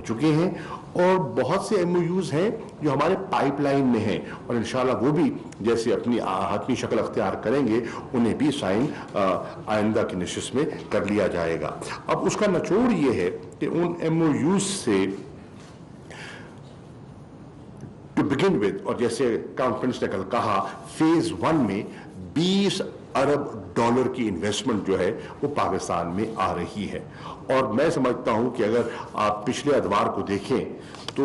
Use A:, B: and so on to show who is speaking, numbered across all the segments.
A: चुके हैं और बहुत से MOUs हैं जो हमारे पाइपलाइन में हैं और इंशाल्लाह वो भी जैसे अपनी हातमी शक्ल अख्तियार करेंगे उन्हें भी साइन आइंदा की नशिस्त में कर लिया जाएगा। अब उसका निचोड़ ये है कि उन MOUs से टू बिगिन विद, और जैसे कॉन्फ्रेंस ने कल कहा, फेज 1 में 20 अरब डॉलर की इन्वेस्टमेंट जो है वो पाकिस्तान में आ रही है। और मैं समझता हूं कि अगर आप पिछले अदवार को देखें तो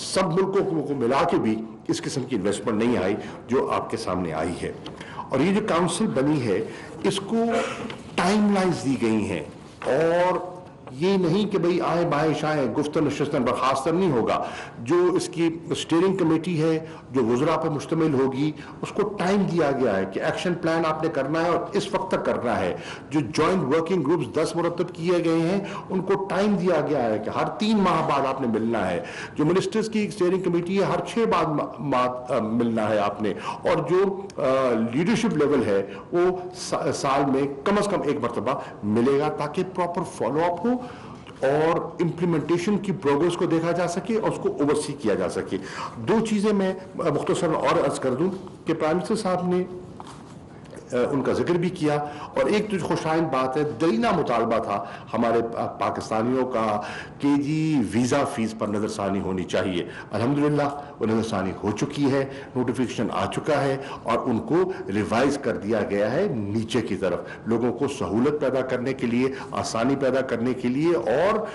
A: सब मुल्कों को मिला के भी इस किस्म की इन्वेस्टमेंट नहीं आई जो आपके सामने आई है। और ये जो काउंसिल बनी है इसको टाइमलाइंस दी गई हैं और ये नहीं कि भाई आए बाएं शाएं गुफ्तन नशिस्तन बर्खास्तन नहीं होगा। जो इसकी स्टीयरिंग कमेटी है जो वज़रा पर मुश्तमिल होगी उसको टाइम दिया गया है कि एक्शन प्लान आपने करना है और इस वक्त तक करना है। जो जॉइंट वर्किंग ग्रुप्स 10 मुरतब किए गए हैं उनको टाइम दिया गया है कि हर 3 माह बाद आपने मिलना है। जो मिनिस्टर्स की स्टीयरिंग कमेटी है हर 6 बाद मिलना है आपने। और जो लीडरशिप लेवल है वो साल में कम से कम 1 मरतबा मिलेगा ताकि प्रॉपर फॉलो अप हो और इम्प्लीमेंटेशन की प्रोग्रेस को देखा जा सके और उसको ओवरसी किया जा सके। 2 चीजें मैं मुख्तसर और अर्ज कर दूं कि प्राइम मिनिस्टर साहब ने उनका जिक्र भी किया और एक जो खुशाइन बात है, दरीना मुतालबा था हमारे पाकिस्तानियों का कि जी वीज़ा फीस पर नज़रसानी होनी चाहिए। अल्हम्दुलिल्लाह वो नज़रसानी हो चुकी है, नोटिफिकेशन आ चुका है और उनको रिवाइज कर दिया गया है नीचे की तरफ, लोगों को सहूलत पैदा करने के लिए, आसानी पैदा करने के लिए और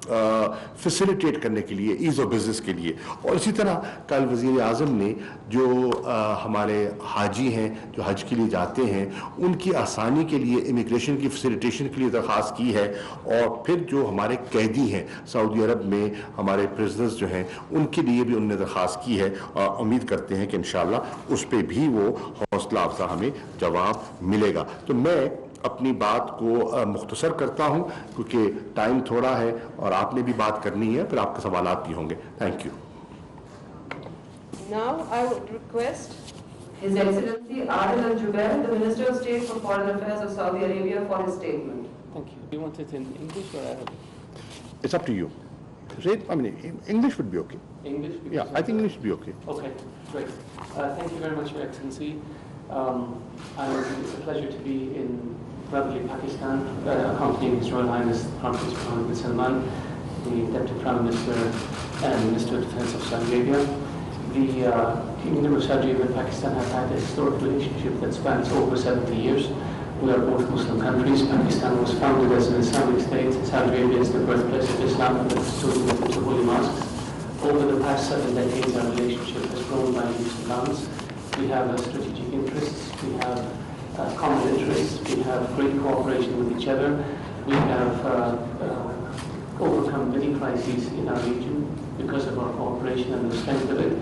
A: फैसिलिटेट करने के लिए, ईज़ ऑफ बिजनेस के लिए। और इसी तरह कल वज़ीर आज़म ने जो हमारे हाजी हैं जो हज के लिए जाते हैं उनकी आसानी के लिए इमिग्रेशन की फैसिलिटेशन के लिए दरख्वास्त की है। और फिर जो हमारे कैदी हैं सऊदी अरब में हमारे प्रिजनर्स जो हैं उनके लिए भी उन्होंने दरख्वास्त की है और उम्मीद करते हैं कि इंशाअल्लाह उस पर भी वो हौसला अफजा हमें जवाब मिलेगा। तो मैं अपनी बात को मुख्तसर करता हूं क्योंकि टाइम थोड़ा है और आपने भी बात करनी है, फिर आपके सवालात भी होंगे। Thank you.
B: Now I would request
C: His Excellency Adel Al-Jubeir, the Minister of State for Foreign Affairs of Saudi Arabia, for his statement.
D: Thank you. Do you want it in English or Arabic?
A: It's up to you. I mean, English would be okay.
D: English?
A: Yeah, I think English would be okay.
D: Okay, great. Thank you very much, Your Excellency. It's a pleasure to be in Republic Pakistan, accompanying His Royal Highness Prime Minister Mohammed Salman, the Deputy Prime Minister and Minister of Defense of Saudi Arabia. The Kingdom of Saudi Arabia and Pakistan have had a historic relationship that spans over 70 years. We are both Muslim countries. Pakistan was founded as an Islamic state. Saudi Arabia is the birthplace of Islam and the custodian of the holy mosques. Over the past 7 decades, our relationship has grown by leaps and bounds. We have strategic interests. We have common interests. We have great cooperation with each other. We have overcome many crises in our region because of our cooperation and the strength of it.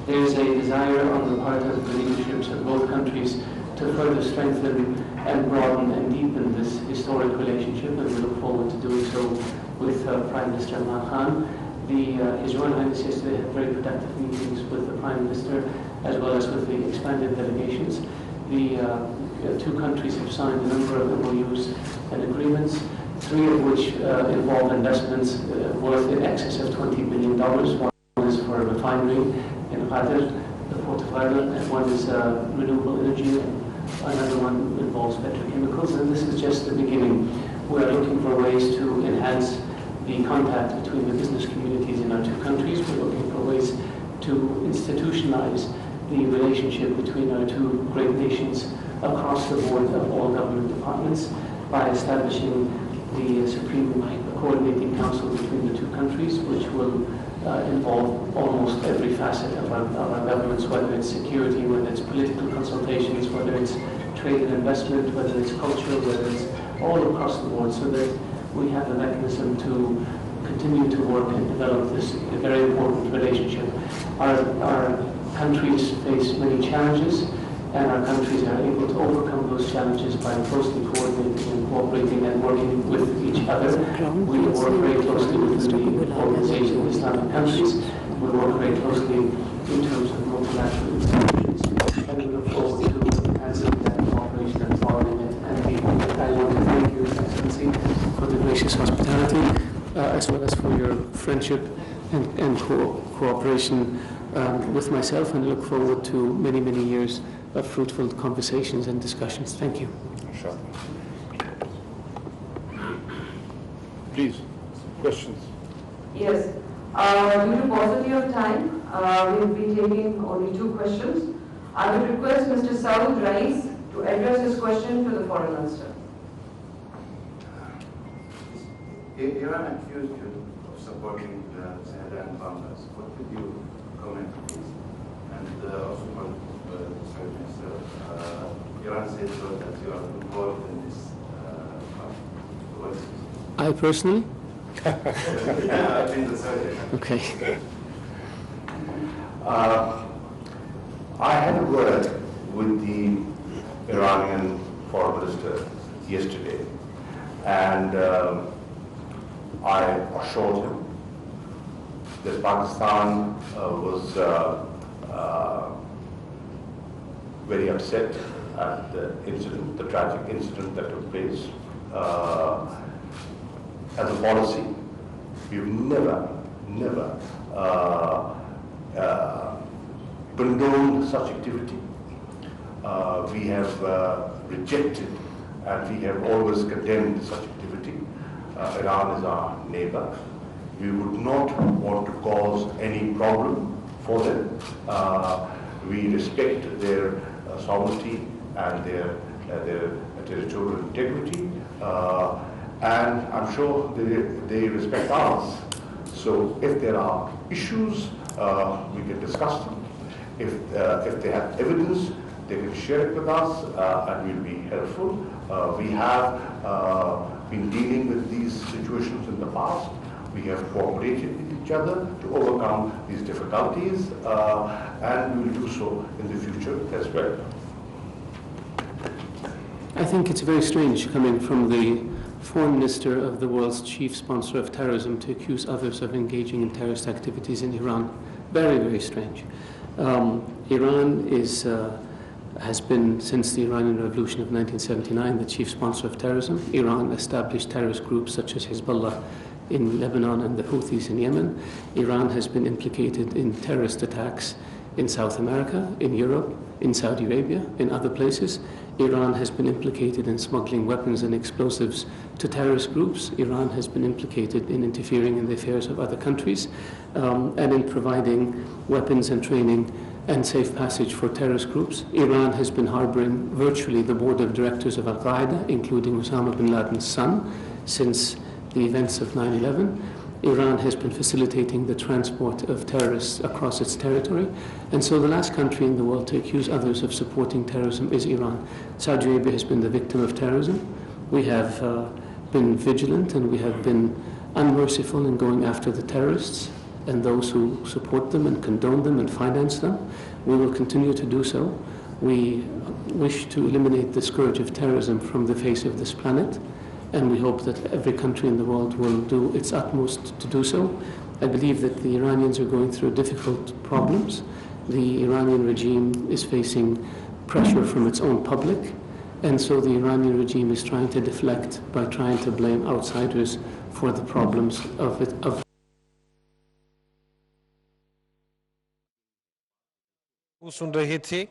D: There is a desire on the part of the leaderships of both countries to further strengthen and broaden and deepen this historic relationship, and we look forward to doing so with Prime Minister Imran Khan. His Royal Highness yesterday had very productive meetings with the Prime Minister as well as with the expanded delegations. The 2 countries have signed a number of MOUs and agreements, 3 of which involve investments worth in excess of $20 billion. One is for a refinery in Qatar, the port of Adel, and one is renewable energy, and another one involves petrochemicals, and this is just the beginning. We are looking for ways to enhance the contact between the business communities in our 2 countries. We're looking for ways to institutionalize the relationship between our 2 great nations across the board of all government departments by establishing the Supreme Coordinating Council between the 2 countries, which will involve almost every facet of our governments, whether it's security, whether it's political consultations, whether it's trade and investment, whether it's culture, whether it's all across the board, so that we have a mechanism to continue to work and develop this very important relationship. Our countries face many challenges, and our countries are able to overcome those challenges by closely coordinating and cooperating and working with each other. We work very closely with the Organization of Islamic Countries. We work very closely in terms of multilateral institutions, and we look forward to enhancing that cooperation and following it. And I want to thank you, Excellency, for the gracious hospitality. as well as for your friendship and cooperation with myself, and I look forward to many, many years of fruitful conversations and discussions. Thank you.
A: Sure. Please, questions?
C: Yes. Due to paucity of time, we will be taking only 2 questions. I would request Mr. Saud Rais to address his question to the Foreign Minister.
B: Iran accused you of supporting the Sahran bombers. What would you comment, please? And also for the Prime Minister, Iran says that you are involved in this conflict.
D: I personally?
B: Yeah, I've been the subject.
D: Okay.
A: I had a word with the Iranian foreign minister yesterday, and I assured him that Pakistan was very upset at the incident, the tragic incident that took place. As a policy, we've never condoned such activity. We have rejected and we have always condemned such activity. Iran is our neighbor. We would not want to cause any problem for them. We respect their sovereignty and their territorial integrity, and I'm sure they respect ours. So if there are issues, we can discuss them. If they have evidence, they can share it with us, and we'll be helpful. We have been dealing with these situations in the past. We have cooperated with each other to overcome these difficulties, and we will do so in the future as well.
D: I think it's very strange coming from the foreign minister of the world's chief sponsor of terrorism to accuse others of engaging in terrorist activities in Iran. Very, very strange. Iran has been, since the Iranian Revolution of 1979, the chief sponsor of terrorism. Iran established terrorist groups such as Hezbollah in Lebanon and the Houthis in Yemen. Iran has been implicated in terrorist attacks in South America, in Europe, in Saudi Arabia, in other places. Iran has been implicated in smuggling weapons and explosives to terrorist groups. Iran has been implicated in interfering in the affairs of other countries, and in providing weapons and training and safe passage for terrorist groups. Iran has been harboring virtually the board of directors of Al-Qaeda, including Osama bin Laden's son, since the events of 9/11. Iran has been facilitating the transport of terrorists across its territory. And so the last country in the world to accuse others of supporting terrorism is Iran. Saudi Arabia has been the victim of terrorism. We have been vigilant and we have been unmerciful in going after the terrorists and those who support them and condone them and finance them. We will continue to do so. We wish to eliminate the scourge of terrorism from the face of this planet, and we hope that every country in the world will do its utmost to do so. I believe that the Iranians are going through difficult problems. The Iranian regime is facing pressure from its own public, and so the Iranian regime is trying to deflect by trying to blame outsiders for the problems of it.
E: सुन रही थी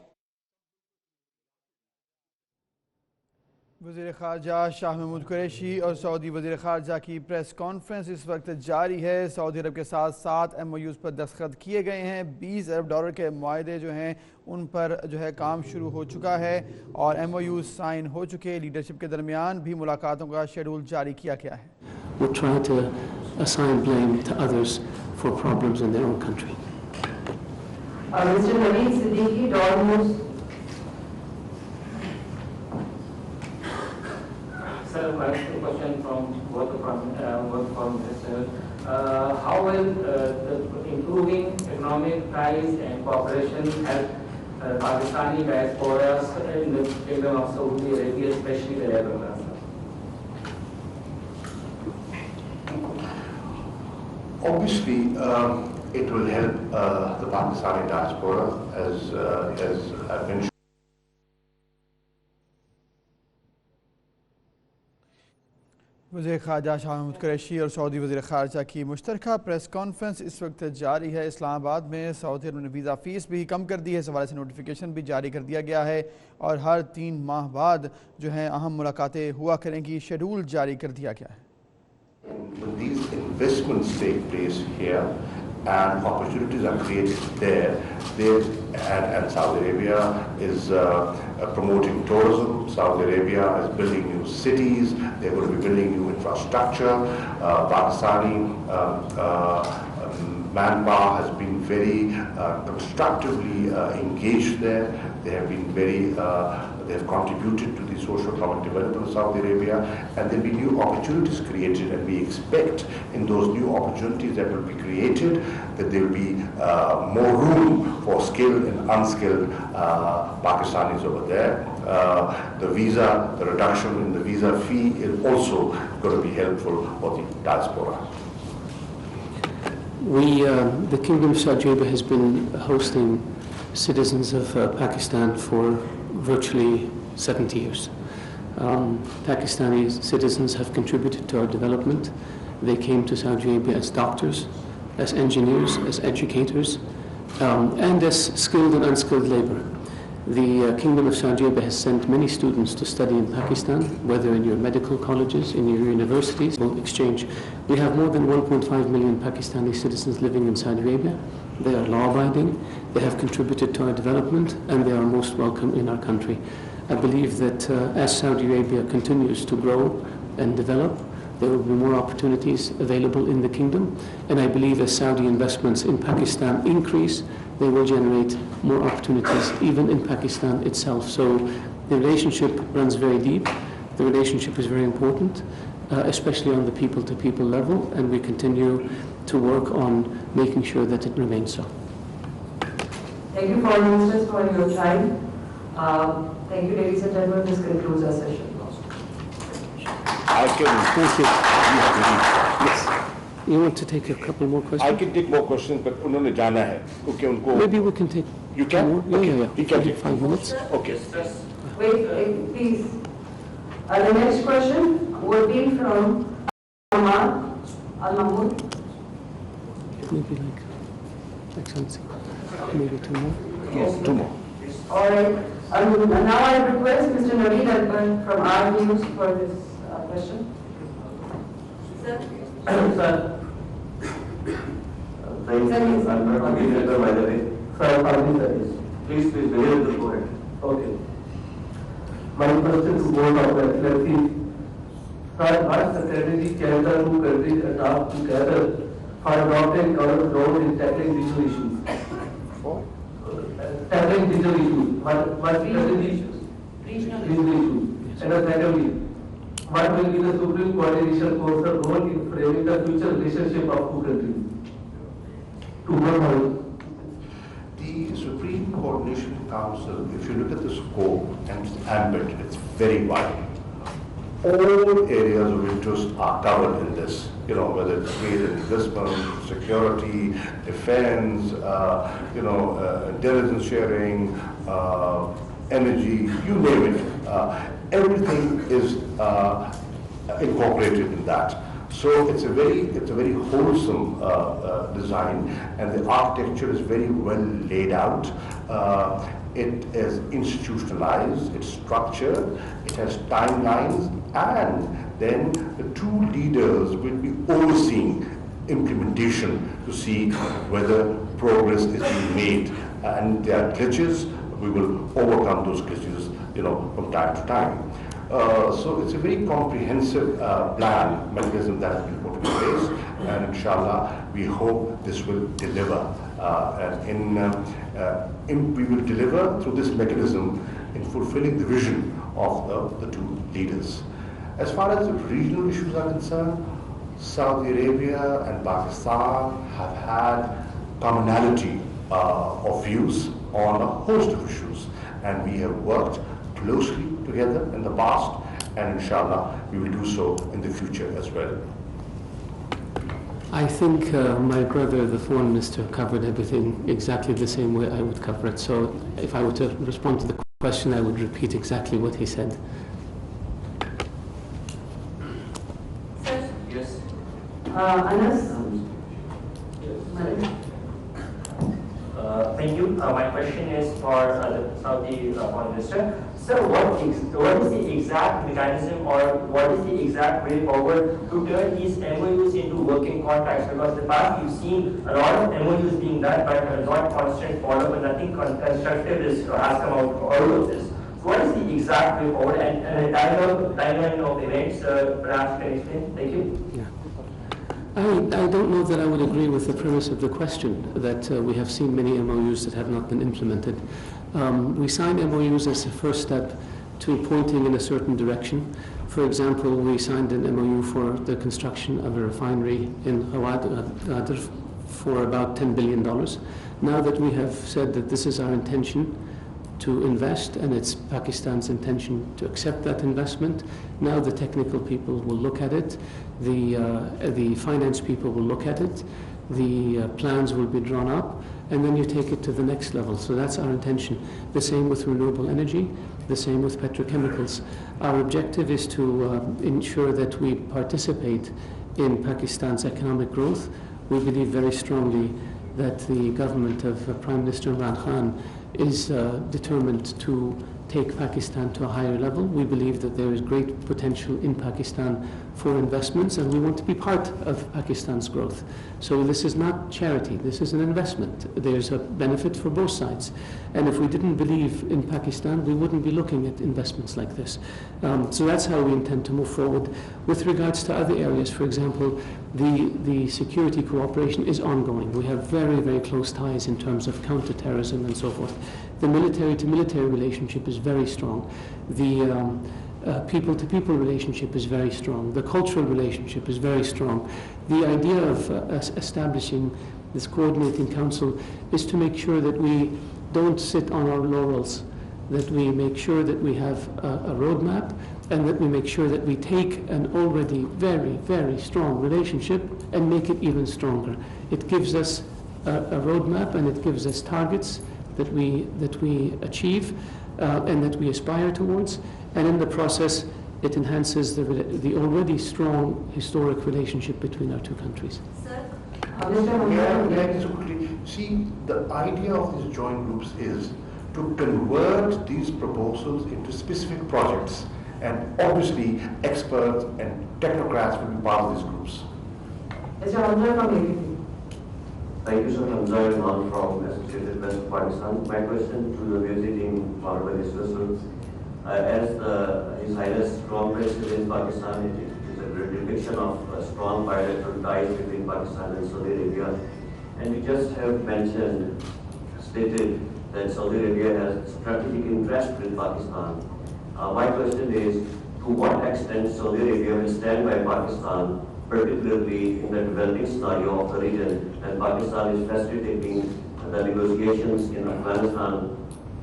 F: वज़ीर ख़ारजा शाह महमूद कुरैशी और Saudi वज़ीर ख़ारजा की press conference इस वक्त जारी है। सऊदी अरब के साथ 7 MOUs पर दस्तखत किए गए हैं। $20 अरब के मुआहदे जो हैं उन पर जो है काम शुरू हो चुका है और MOUs साइन हो चुके। लीडरशिप के दरमियान भी मुलाकातों का शेड्यूल जारी किया गया है।
D: We're trying to assign blame to others for problems in their own country.
C: Mr. Naveed Siddiqui, Dawn News.
G: Sir, my question from both ministers. How will improving economic ties and cooperation help Pakistani diasporas in the Kingdom of Saudi Arabia, especially the Arab Gulf?
A: Obviously, it will help the Pakistani diaspora, as I've mentioned.
F: वज़ीर ख़ारजा शाह महमूद कुरैशी और Saudi वज़ीर ख़ारजा की मुश्तरका press conference इस वक्त जारी है। इस्लामाबाद में Saudi अरब ने वीज़ा फ़ीस भी कम कर दी है, इस हवाले से नोटिफिकेशन भी जारी कर दिया गया है और हर 3 माह बाद जो है अहम मुलाकातें हुआ करेंगी, शेड्यूल जारी कर दिया गया है।
A: When these investments take place here and opportunities are created there, and Saudi Arabia is promoting tourism. Saudi Arabia is building new cities. They're going to be building new infrastructure. Pakistani manpower has been very constructively engaged there. They have been they have contributed to the socio-economic development of Saudi Arabia, and there will be new opportunities created, and we expect in those new opportunities that will be created that there will be more room for skilled and unskilled Pakistanis over there. The reduction in the visa fee is also going to be helpful for the diaspora.
D: The Kingdom of Saudi Arabia has been hosting citizens of Pakistan for virtually 70 years. Pakistani citizens have contributed to our development. They came to Saudi Arabia as doctors, as engineers, as educators, and as skilled and unskilled labor. The Kingdom of Saudi Arabia has sent many students to study in Pakistan, whether in your medical colleges, in your universities, or exchange. We have more than 1.5 million Pakistani citizens living in Saudi Arabia. They are law-abiding, they have contributed to our development, and they are most welcome in our country. I believe that as Saudi Arabia continues to grow and develop, there will be more opportunities available in the kingdom, and I believe as Saudi investments in Pakistan increase, they will generate more opportunities even in Pakistan itself. So the relationship runs very deep. The relationship is very important, especially on the people-to-people level, and we continue to work on making sure that it remains so.
C: Thank you, Foreign Ministers, for your time. Thank you, ladies and gentlemen. This concludes our session.
A: I can push it.
D: Yes. You want to take a couple more questions?
A: I can take more questions, but उन्होंने जाना है, क्योंकि उनको.
D: Maybe we can take.
A: You can?
D: More?
A: Okay.
D: Yeah.
A: You can take
D: 5 minutes.
A: Okay.
C: Wait, please. The next question will be from Ahmed, Al-Mahmoud.
D: Maybe like Excellency. Maybe 2 more.
A: Yes, 2 more.
C: All right. Now I request Mr. Naveed Akbar from our News for this question. Sir.
B: Sir. Thank you. I'm not to be letter, by the way. Sir, please begin the point. Okay. My question to board of Excellency. Sir, what strategy can the 2 countries adopt together for adopting common road in tackling digital issues? Tackling digital issues. What strategy issues? Regional issues. And secondly, what will be the Supreme Coordination Council role in framing the future relationship of 2 countries? To one point.
A: The Supreme Coordination Council, if you look at the scope and its ambit, it's very wide. All areas of interest are covered in this, whether it's trade and investment, security, defense, intelligence sharing, energy, you name it. Everything is incorporated in that. So it's a very wholesome design, and the architecture is very well laid out. It is institutionalized, it's structured, it has timelines, and then the 2 leaders will be overseeing implementation to see whether progress is being made. And there are glitches, we will overcome those glitches, from time to time. So it's a very comprehensive plan, mechanism that has been put in place, and inshallah we hope this will deliver. We will deliver through this mechanism in fulfilling the vision of the 2 leaders. As far as the regional issues are concerned, Saudi Arabia and Pakistan have had commonality of views on a host of issues, and we have worked closely together in the past, and inshallah we will do so in the future as well.
D: I think my brother, the Foreign Minister, covered everything exactly the same way I would cover it. So if I were to respond to the question, I would repeat exactly what he said.
C: Anas?
H: Thank you. My question is for the Saudi Foreign Minister. Sir, what is the exact mechanism or what is the exact way forward to turn these MOUs into working contracts? Because in the past we've seen a lot of MOUs being done, but not constant follow-up, and nothing constructive has come out of all of this. So what is the exact way forward and a timeline of events, perhaps can you explain? Thank you.
D: Yeah. I don't know that I would agree with the premise of the question, that we have seen many MOUs that have not been implemented. We signed MOUs as a first step to pointing in a certain direction. For example, we signed an MOU for the construction of a refinery in Adel for about $10 billion. Now that we have said that this is our intention to invest, and it's Pakistan's intention to accept that investment, now the technical people will look at it, the finance people will look at it, the plans will be drawn up, and then you take it to the next level. So that's our intention. The same with renewable energy, the same with petrochemicals. Our objective is to ensure that we participate in Pakistan's economic growth. We believe very strongly that the government of Prime Minister Imran Khan is determined to take Pakistan to a higher level. We believe that there is great potential in Pakistan for investments, and we want to be part of Pakistan's growth. So this is not charity, this is an investment. There's a benefit for both sides. And if we didn't believe in Pakistan, we wouldn't be looking at investments like this. So that's how we intend to move forward. With regards to other areas, for example, the security cooperation is ongoing. We have very, very close ties in terms of counterterrorism and so forth. The military-to-military relationship is very strong. The people-to-people relationship is very strong. The cultural relationship is very strong. The idea of establishing this coordinating council is to make sure that we don't sit on our laurels, that we make sure that we have a roadmap, and that we make sure that we take an already very, very strong relationship and make it even stronger. It gives us a roadmap, and it gives us targets that we achieve and that we aspire towards, and in the process it enhances the already strong historic relationship between our two countries.
C: Sir?
A: May I just quickly see, the idea of these joint groups is to convert these proposals into specific projects, and obviously experts and technocrats will be part of these groups.
C: Mr. Hamza from ABP.
I: Thank you, sir. I'm Imran from Associated Press of Pakistan. My question to the visiting Honorable Minister, as His Highness Crown Prince is in Pakistan, it is a great depiction of strong bilateral ties between Pakistan and Saudi Arabia. And you just have stated that Saudi Arabia has strategic interest with Pakistan. My question is, to what extent Saudi Arabia will stand by Pakistan, particularly in the developing scenario of the region, and Pakistan is facilitating the negotiations in Afghanistan,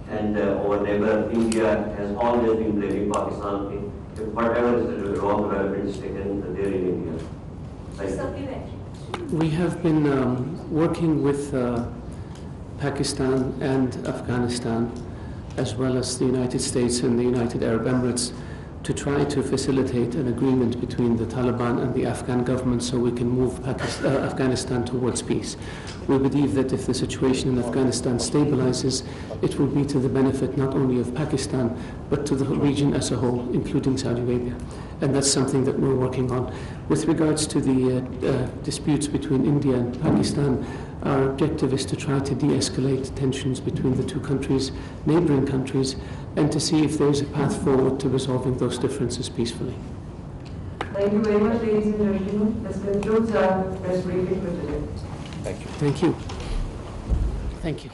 I: and our neighbor India has always been blaming Pakistan if whatever is the wrong development is taken there in India. Thank you.
D: We have been working with Pakistan and Afghanistan, as well as the United States and the United Arab Emirates, to try to facilitate an agreement between the Taliban and the Afghan government so we can move Afghanistan towards peace. We believe that if the situation in Afghanistan stabilizes, it will be to the benefit not only of Pakistan, but to the region as a whole, including Saudi Arabia. And that's something that we're working on. With regards to the disputes between India and Pakistan, our objective is to try to de-escalate tensions between the two countries, neighboring countries, and to see if there is a path forward to resolving those differences peacefully.
C: Thank you very much, ladies and gentlemen. This concludes our press briefing for today.
A: Thank you.
D: Thank you. Thank you.